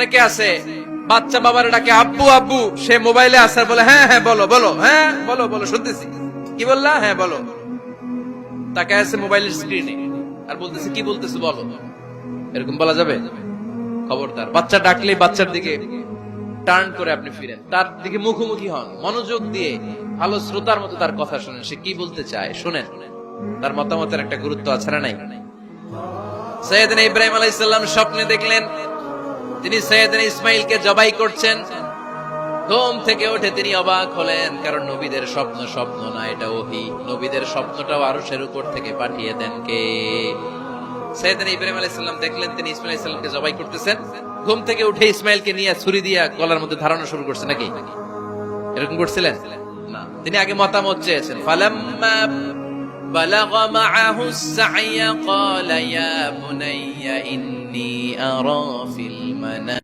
অনেকে আছে বাচ্চা বাবার ডাকে আব্বু আব্বু, সে মোবাইলে আছে আর বলে হ্যাঁ হ্যাঁ বলো বলো, হ্যাঁ বলো বলো শুনতেছি, কি বললা, হ্যাঁ বলো। তাকে আছে মোবাইলের স্ক্রিনে আর বলতেছে কি বলতেছে বলো। এরকম বলা যাবে? খবরদার, বাচ্চা ডাকলে বাচ্চার দিকে টার্ন করে আপনি ফিরেন, তার দিকে মুখোমুখি হন, মনোযোগ দিয়ে ভালো শ্রোতার মতো তার কথা শুনেন, সে কি বলতে চায় শুনেন, তার মতামতের একটা গুরুত্ব আছে না নাই? সৈয়দনা ইব্রাহিম আলাইহিস সালাম স্বপ্নে দেখলেন তিনি সৈয়দনা ইসমাইলকে জবাই করছেন। ঘুম থেকে উঠে তিনি অবাক হলেন, কারণ নবীদের স্বপ্ন স্বপ্ন না, এটা ওহী। নবীদের স্বপ্নটাও আরশের উপর থেকে পাঠিয়ে দেন কে? সৈয়দনা ইব্রাহিম আলাইহিস সালাম দেখলেন তিনি ইসমাইল আলাইহিস সালামকে জবাই করতেছেন। ঘুম থেকে উঠে ইসমাইলকে নিয়ে ছুরি দিয়ে গলার মধ্যে ধারানো শুরু করছে নাকি? এরকম করছিলেন না, তিনি আগে মতামত চেয়েছেন। ফালাম্মা বালাগা মাআহু السعي قال يا بني إني أرى في المنام